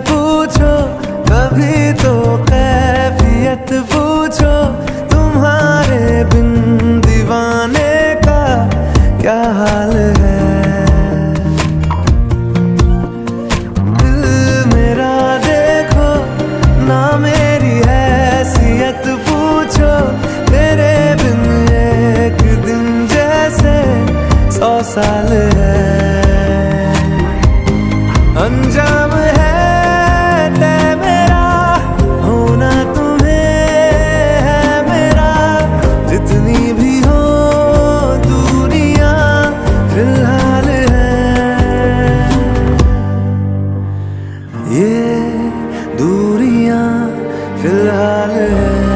पूछो कभी तो कैफियत पूछो, तुम्हारे बिन दीवाने का क्या हाल है। दिल मेरा देखो ना मेरी हैसियत पूछो, तेरे बिन एक दिन जैसे 100 साल है। अंजाम है तय मेरा, होना तुम्हें है मेरा, जितनी भी हो दूरियां फिलहाल है। ये दूरियां फिलहाल है।